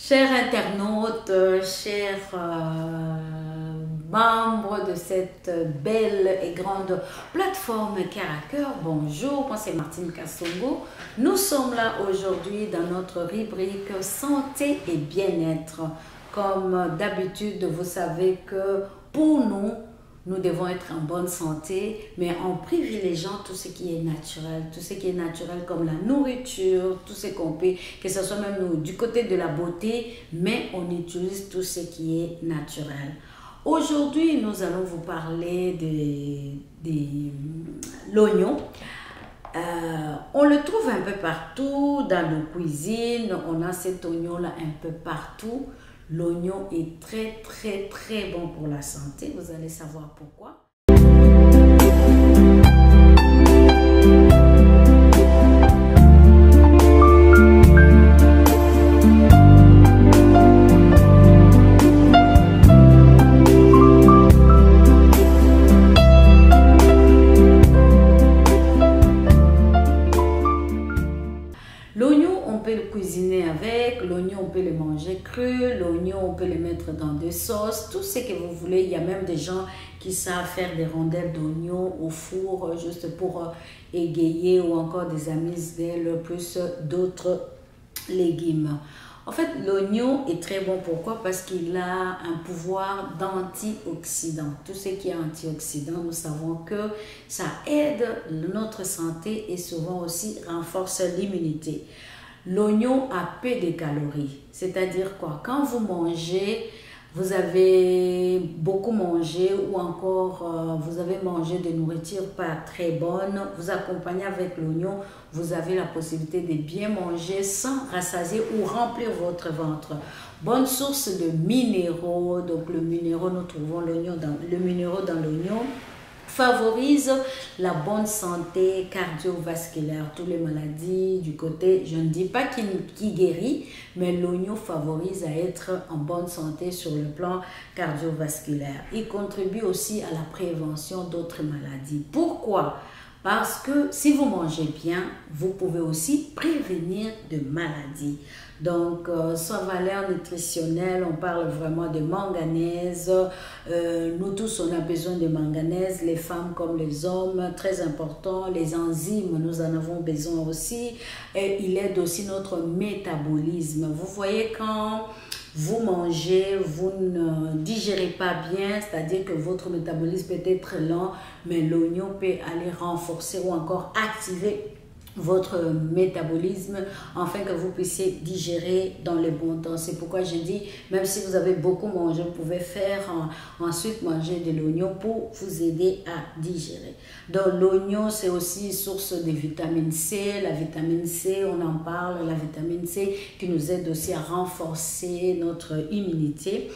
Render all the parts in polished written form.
Chers internautes, chers membres de cette belle et grande plateforme Cœur à Cœur, bonjour, moi c'est Martine Kassongo. Nous sommes là aujourd'hui dans notre rubrique santé et bien-être. Comme d'habitude, vous savez que pour nous, nous devons être en bonne santé, mais en privilégiant tout ce qui est naturel. Tout ce qui est naturel comme la nourriture, tout ce qu'on peut, que ce soit même nous, du côté de la beauté, mais on utilise tout ce qui est naturel. Aujourd'hui, nous allons vous parler de l'oignon. On le trouve un peu partout dans nos cuisines. On a cet oignon-là un peu partout. L'oignon est très bon pour la santé. Vous allez savoir pourquoi. L'oignon, on peut le cuisiner avec, l'oignon, on peut le manger cru, l'oignon, on peut le mettre dans des sauces, tout ce que vous voulez. Il y a même des gens qui savent faire des rondelles d'oignon au four juste pour égayer ou encore des amuse-gueules plus d'autres légumes. En fait, l'oignon est très bon. Pourquoi? Parce qu'il a un pouvoir d'antioxydant. Tout ce qui est antioxydant, nous savons que ça aide notre santé et souvent aussi renforce l'immunité. L'oignon a peu de calories. C'est-à-dire quoi? Quand vous mangez, vous avez beaucoup mangé ou encore vous avez mangé de nourriture pas très bonne, vous accompagnez avec l'oignon, vous avez la possibilité de bien manger sans rassasier ou remplir votre ventre. Bonne source de minéraux, donc le minéraux, nous trouvons le minéraux dans l'oignon. Favorise la bonne santé cardiovasculaire, toutes les maladies du côté, je ne dis pas qu'il guérit, mais l'oignon favorise à être en bonne santé sur le plan cardiovasculaire. Il contribue aussi à la prévention d'autres maladies. Pourquoi? Parce que si vous mangez bien, vous pouvez aussi prévenir de maladies. Donc, sa valeur nutritionnelle, on parle vraiment de manganèse. Nous tous, on a besoin de manganèse, les femmes comme les hommes, très important. Les enzymes, nous en avons besoin aussi. Et il aide aussi notre métabolisme. Vous voyez, quand vous mangez, vous ne digérez pas bien, c'est-à-dire que votre métabolisme peut être lent, mais l'oignon peut aller renforcer ou encore activer votre métabolisme afin que vous puissiez digérer dans le bon temps. C'est pourquoi je dis, même si vous avez beaucoup mangé, vous pouvez faire ensuite manger de l'oignon pour vous aider à digérer. Donc l'oignon, c'est aussi source de vitamine C. La vitamine C, on en parle, la vitamine C qui nous aide aussi à renforcer notre immunité.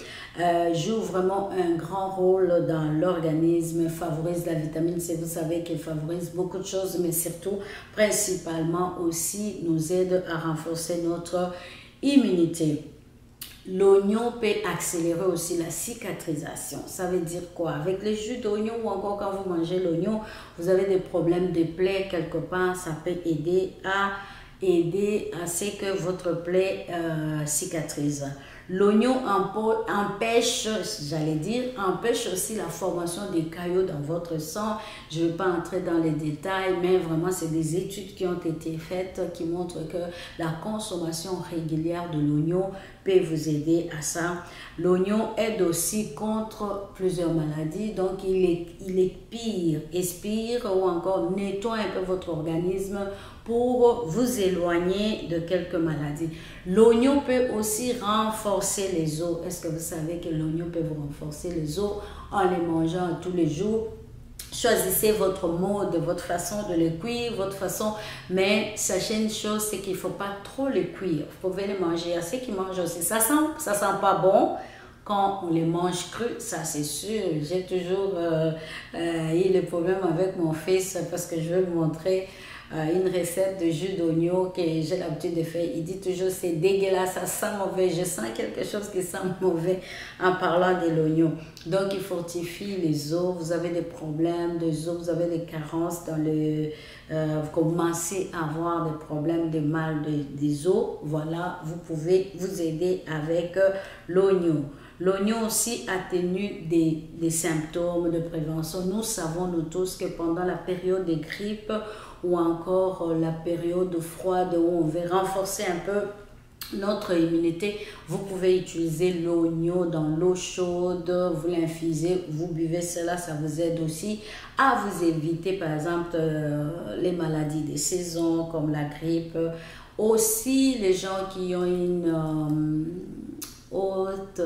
Joue vraiment un grand rôle dans l'organisme, favorise la vitamine C. Vous savez qu'elle favorise beaucoup de choses, mais surtout, principalement aussi, nous aide à renforcer notre immunité. L'oignon peut accélérer aussi la cicatrisation. Ça veut dire quoi? Avec le jus d'oignon ou encore quand vous mangez l'oignon, vous avez des problèmes de plaies quelque part, ça peut aider à ce que votre plaie cicatrise. L'oignon empêche aussi la formation des caillots dans votre sang. Je ne vais pas entrer dans les détails, mais vraiment, c'est des études qui ont été faites qui montrent que la consommation régulière de l'oignon peut vous aider à ça. L'oignon aide aussi contre plusieurs maladies, donc il expire ou encore nettoie un peu votre organisme pour vous éloigner de quelques maladies. L'oignon peut aussi renforcer les os. Est-ce que vous savez que l'oignon peut vous renforcer les os en les mangeant tous les jours? Choisissez votre mode, votre façon de les cuire, votre façon, mais sachez une chose, c'est qu'il ne faut pas trop les cuire. Vous pouvez les manger. À ceux qui mangent aussi, ça sent pas bon quand on les mange crus, ça c'est sûr. J'ai toujours eu le problème avec mon fils parce que je veux lui montrer une recette de jus d'oignon que j'ai l'habitude de faire. Il dit toujours c'est dégueulasse, ça sent mauvais. Je sens quelque chose qui sent mauvais en parlant de l'oignon. Donc il fortifie les os. Vous avez des problèmes de os, vous avez des carences dans le... vous commencez à avoir des problèmes de mal des os. Voilà, vous pouvez vous aider avec l'oignon. L'oignon aussi atténue des symptômes de prévention. Nous savons nous tous que pendant la période de grippe ou encore la période froide où on veut renforcer un peu notre immunité, vous pouvez utiliser l'oignon dans l'eau chaude, vous l'infusez, vous buvez cela, ça vous aide aussi à vous éviter par exemple les maladies des saisons comme la grippe. Aussi les gens qui ont une haute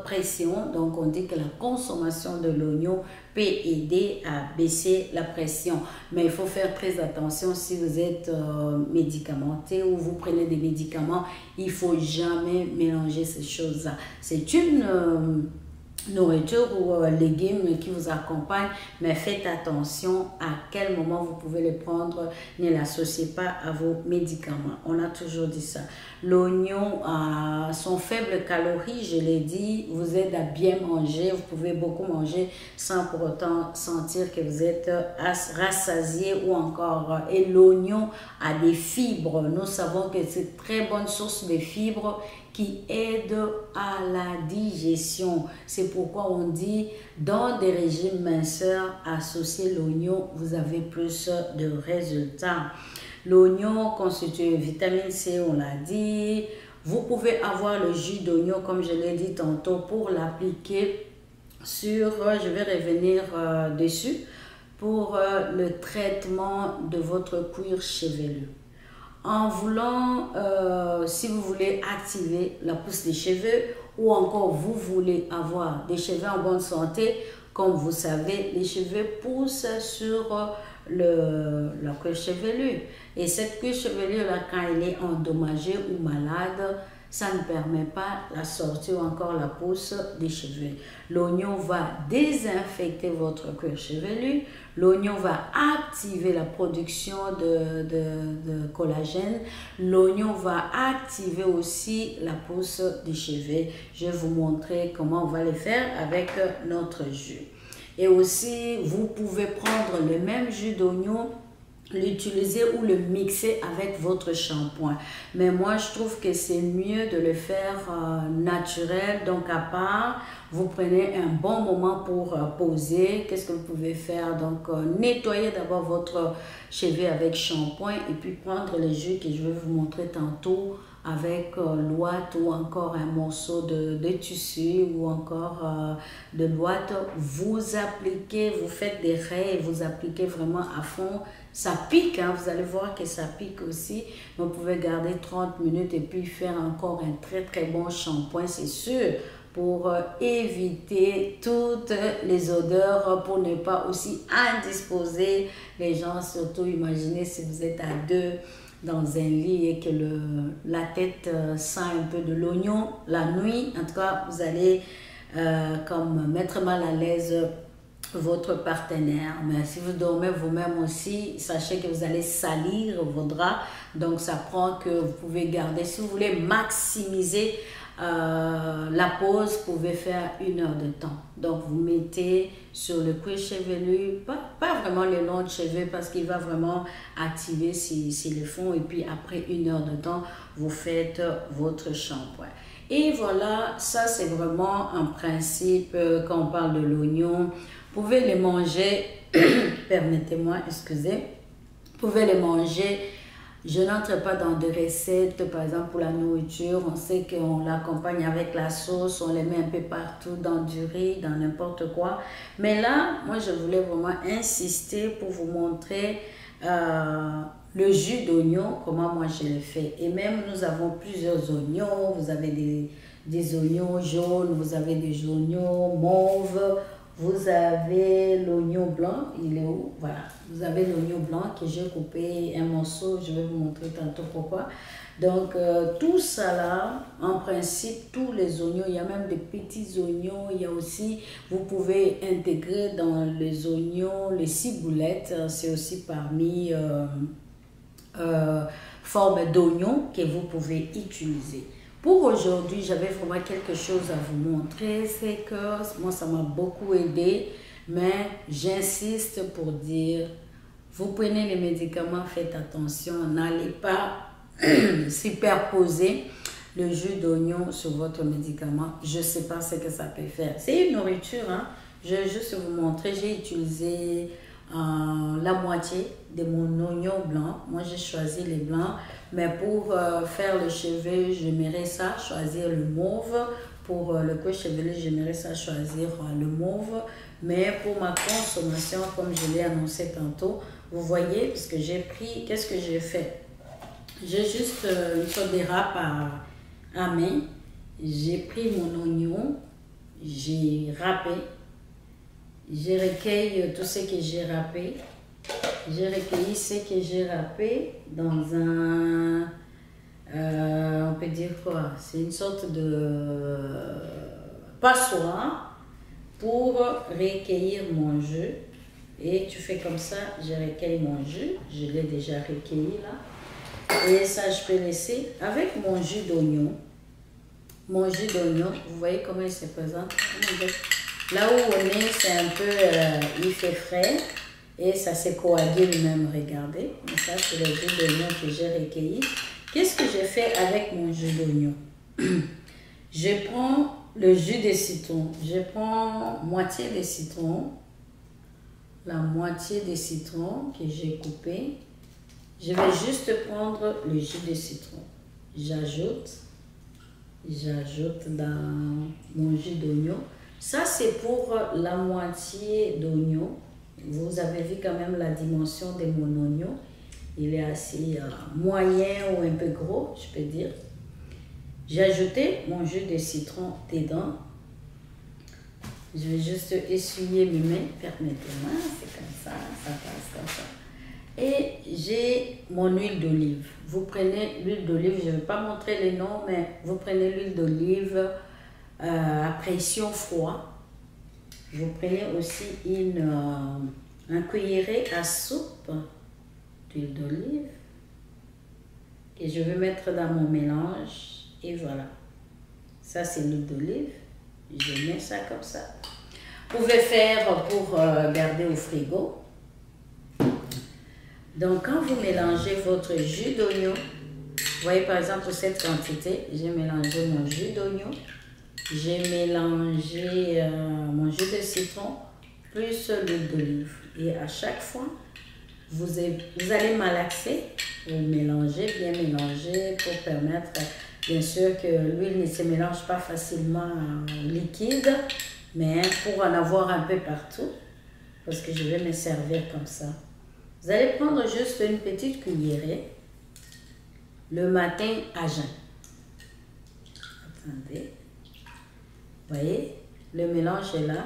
pression, donc on dit que la consommation de l'oignon peut aider à baisser la pression, mais il faut faire très attention si vous êtes médicamenté ou vous prenez des médicaments, il faut jamais mélanger ces choses-là. C'est une nourriture ou légumes qui vous accompagnent, mais faites attention à quel moment vous pouvez les prendre, ne l'associez pas à vos médicaments. On a toujours dit ça. L'oignon a son faible calorie, je l'ai dit, vous aide à bien manger, vous pouvez beaucoup manger sans pour autant sentir que vous êtes rassasié ou encore. Et l'oignon a des fibres, nous savons que c'est une très bonne source de fibres qui aide à la digestion. C'est pourquoi on dit dans des régimes minceurs, associez l'oignon, vous avez plus de résultats. L'oignon constitue vitamine C, on l'a dit. Vous pouvez avoir le jus d'oignon, comme je l'ai dit tantôt, pour l'appliquer sur, je vais revenir dessus, pour le traitement de votre cuir chevelu. En voulant, si vous voulez activer la pousse des cheveux ou encore vous voulez avoir des cheveux en bonne santé, comme vous savez, les cheveux poussent sur la cuir chevelu. Et cette cuir chevelue-là, quand elle est endommagée ou malade, ça ne permet pas la sortie ou encore la pousse des cheveux. L'oignon va désinfecter votre cuir chevelu. L'oignon va activer la production de collagène. L'oignon va activer aussi la pousse des cheveux. Je vais vous montrer comment on va le faire avec notre jus. Et aussi, vous pouvez prendre le même jus d'oignon, l'utiliser ou le mixer avec votre shampoing. Mais moi, je trouve que c'est mieux de le faire naturel. Donc, à part, vous prenez un bon moment pour poser. Qu'est-ce que vous pouvez faire? Donc, nettoyer d'abord votre cheveu avec shampoing et puis prendre le jus que je vais vous montrer tantôt avec l'ouate ou encore un morceau de tissu ou encore de l'ouate. Vous appliquez, vous faites des raies, vous appliquez vraiment à fond. Ça pique, hein, vous allez voir que ça pique aussi. Vous pouvez garder 30 minutes et puis faire encore un très très bon shampoing, c'est sûr, pour éviter toutes les odeurs, pour ne pas aussi indisposer les gens. Surtout, imaginez si vous êtes à deux dans un lit et que la tête sent un peu de l'oignon la nuit. En tout cas, vous allez comme mettre mal à l'aise votre partenaire. Mais si vous dormez vous-même aussi, sachez que vous allez salir vos draps. Donc, ça prend que vous pouvez garder. Si vous voulez maximiser la pause, vous pouvez faire 1 heure de temps. Donc, vous mettez sur le cuir chevelu, pas vraiment le long de cheveux parce qu'il va vraiment activer s'ils le font. Et puis, après 1 heure de temps, vous faites votre shampoing. Et voilà, ça c'est vraiment un principe quand on parle de l'oignon. Vous pouvez les manger, permettez-moi, excusez, vous pouvez les manger. Je n'entre pas dans des recettes, par exemple pour la nourriture, on sait qu'on l'accompagne avec la sauce, on les met un peu partout dans du riz, dans n'importe quoi. Mais là, moi je voulais vraiment insister pour vous montrer le jus d'oignon, comment moi je le fais. Et même nous avons plusieurs oignons, vous avez des oignons jaunes, vous avez des oignons mauves, vous avez l'oignon blanc, il est où? Voilà, vous avez l'oignon blanc que j'ai coupé un morceau, je vais vous montrer tantôt pourquoi. Donc, tout ça là, en principe, tous les oignons, il y a même des petits oignons, il y a aussi, vous pouvez intégrer dans les oignons, les ciboulettes, c'est aussi parmi forme d'oignon que vous pouvez utiliser. Pour aujourd'hui, j'avais vraiment quelque chose à vous montrer. C'est que moi, ça m'a beaucoup aidé. Mais j'insiste pour dire, vous prenez les médicaments, faites attention. N'allez pas superposer le jus d'oignon sur votre médicament. Je ne sais pas ce que ça peut faire. C'est une nourriture, hein. Je vais juste vous montrer. J'ai utilisé la moitié de mon oignon blanc. Moi, j'ai choisi les blancs. Mais pour faire le cheveu, j'aimerais ça choisir le mauve. Pour le cuir chevelu, j'aimerais ça choisir le mauve. Mais pour ma consommation, comme je l'ai annoncé tantôt, vous voyez, parce que j'ai pris, qu'est-ce que j'ai fait? J'ai juste une sorte de râpe à main. J'ai pris mon oignon, j'ai râpé. J'ai recueilli tout ce que j'ai râpé. J'ai recueilli ce que j'ai râpé dans un, on peut dire quoi? C'est une sorte de passoire pour recueillir mon jus. Et tu fais comme ça, je recueille mon jus. Je l'ai déjà recueilli là. Et ça, je peux laisser avec mon jus d'oignon. Mon jus d'oignon, vous voyez comment il se présente? Là où on est, c'est un peu, il fait frais et ça se coagule même, regardez. Et ça, c'est le jus d'oignon que j'ai recueilli. Qu'est-ce que j'ai fait avec mon jus d'oignon? Je prends le jus de citron. Je prends moitié de citron. La moitié de citron que j'ai coupé. Je vais juste prendre le jus de citron. J'ajoute dans mon jus d'oignon. Ça, c'est pour la moitié d'oignon. Vous avez vu quand même la dimension de mon oignon. Il est assez moyen ou un peu gros, je peux dire. J'ai ajouté mon jus de citron dedans. Je vais juste essuyer mes mains, permettez-moi, c'est comme ça passe comme ça. Et j'ai mon huile d'olive. Vous prenez l'huile d'olive, je ne vais pas montrer les noms, mais vous prenez l'huile d'olive à pression froide. Vous prenez aussi un cuillerée à soupe d'huile d'olive que je vais mettre dans mon mélange. Et voilà, ça c'est l'huile d'olive. Je mets ça comme ça. Vous pouvez faire pour garder au frigo. Donc, quand vous mélangez votre jus d'oignon, vous voyez par exemple cette quantité, j'ai mélangé mon jus d'oignon, j'ai mélangé mon jus de citron, plus l'huile d'olive. Et à chaque fois, vous allez malaxer, vous mélangez, bien mélanger pour permettre, bien sûr, que l'huile ne se mélange pas facilement en liquide, mais pour en avoir un peu partout, parce que je vais me servir comme ça. Vous allez prendre juste une petite cuillerée le matin à jeun. Attendez. Vous voyez, le mélange est là.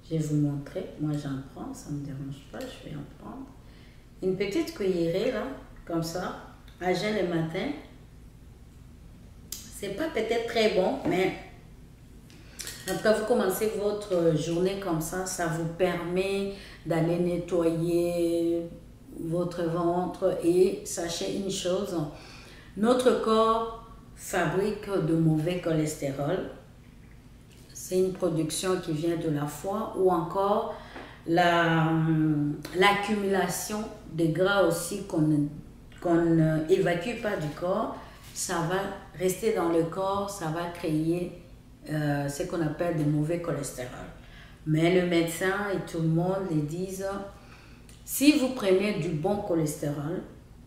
Je vais vous montrer. Moi, j'en prends. Ça ne me dérange pas. Je vais en prendre. Une petite cuillerée, là, comme ça, à jeun le matin. C'est pas peut-être très bon, mais en tout cas, vous commencez votre journée comme ça vous permet d'aller nettoyer votre ventre. Et sachez une chose, notre corps fabrique de mauvais cholestérol. C'est une production qui vient de la foie ou encore l'accumulation de gras aussi qu'on n'évacue pas du corps. Ça va rester dans le corps, ça va créer ce qu'on appelle de mauvais cholestérol. Mais le médecin et tout le monde les disent, si vous prenez du bon cholestérol,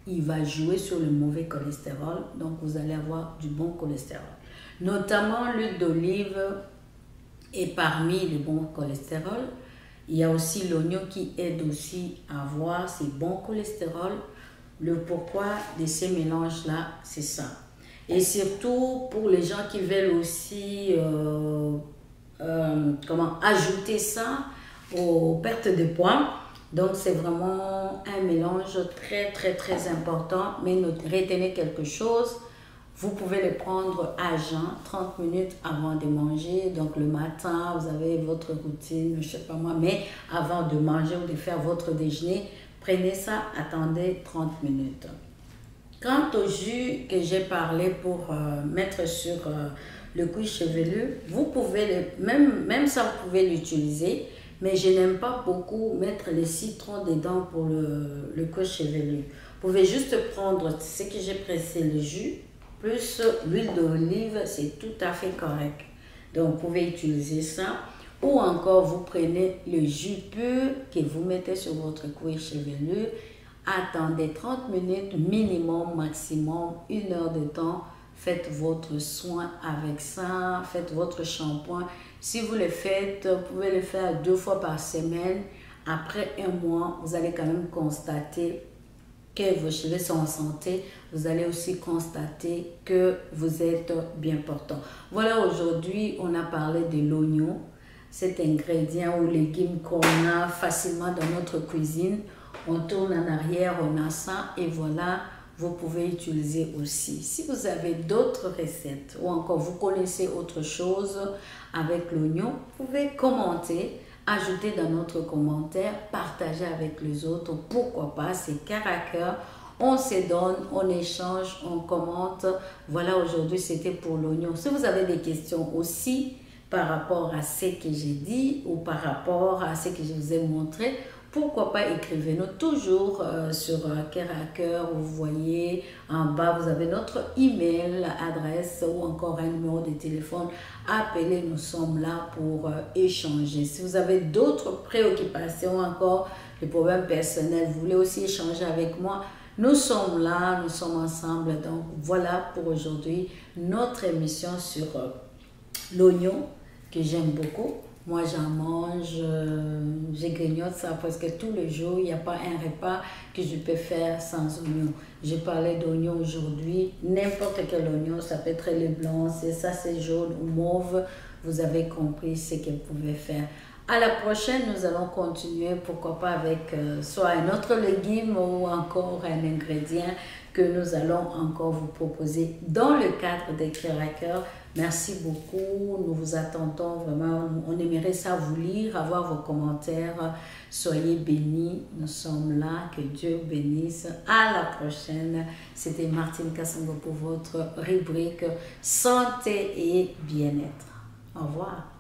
il va jouer sur le mauvais cholestérol, donc vous allez avoir du bon cholestérol. Notamment l'huile d'olive est parmi les bons cholestérol. Il y a aussi l'oignon qui aide aussi à avoir ces bons cholestérol. Le pourquoi de ces mélanges-là, c'est ça. Et surtout pour les gens qui veulent aussi ajouter ça aux pertes de poids. Donc c'est vraiment un mélange très très très important. Mais retenez quelque chose, vous pouvez le prendre à jeun, 30 minutes avant de manger. Donc le matin, vous avez votre routine, je ne sais pas moi, mais avant de manger ou de faire votre déjeuner, prenez ça, attendez 30 minutes. Quant au jus que j'ai parlé pour mettre sur le cuir chevelu, vous pouvez, même ça, vous pouvez l'utiliser. Mais je n'aime pas beaucoup mettre les citrons dedans pour le cuir chevelu. Vous pouvez juste prendre ce que j'ai pressé, le jus, plus l'huile d'olive, c'est tout à fait correct. Donc, vous pouvez utiliser ça. Ou encore, vous prenez le jus pur que vous mettez sur votre cuir chevelu. Attendez 30 minutes minimum, maximum, 1 heure de temps. Faites votre soin avec ça, faites votre shampoing. Si vous le faites, vous pouvez le faire 2 fois par semaine. Après 1 mois, vous allez quand même constater que vos cheveux sont en santé. Vous allez aussi constater que vous êtes bien portant. Voilà, aujourd'hui, on a parlé de l'oignon. Cet ingrédient ou légume qu'on a facilement dans notre cuisine. On tourne en arrière, on a ça et voilà, vous pouvez utiliser aussi. Si vous avez d'autres recettes ou encore vous connaissez autre chose avec l'oignon, vous pouvez commenter, ajouter dans notre commentaire, partager avec les autres. Pourquoi pas, c'est cœur à cœur. On se donne, on échange, on commente. Voilà, aujourd'hui, c'était pour l'oignon. Si vous avez des questions aussi par rapport à ce que j'ai dit ou par rapport à ce que je vous ai montré, pourquoi pas écrivez-nous toujours sur Cœur à Cœur. Vous voyez en bas, vous avez notre email, adresse ou encore un numéro de téléphone. Appelez, nous sommes là pour échanger. Si vous avez d'autres préoccupations, encore des problèmes personnels, vous voulez aussi échanger avec moi, nous sommes là, nous sommes ensemble. Donc voilà pour aujourd'hui notre émission sur l'oignon que j'aime beaucoup. Moi, j'en mange, je grignote ça presque tous les jours. Il n'y a pas un repas que je peux faire sans oignon. Je parlais d'oignon aujourd'hui. N'importe quel oignon, ça peut être le blanc, c'est ça, c'est jaune ou mauve. Vous avez compris ce que vous pouvez faire. À la prochaine, nous allons continuer, pourquoi pas avec soit un autre légume ou encore un ingrédient que nous allons encore vous proposer dans le cadre des Cœur à Cœur. Merci beaucoup, nous vous attendons vraiment, on aimerait ça vous lire, avoir vos commentaires. Soyez bénis, nous sommes là, que Dieu bénisse. À la prochaine, c'était Martine Kassongo pour votre rubrique Santé et Bien-être. Au revoir.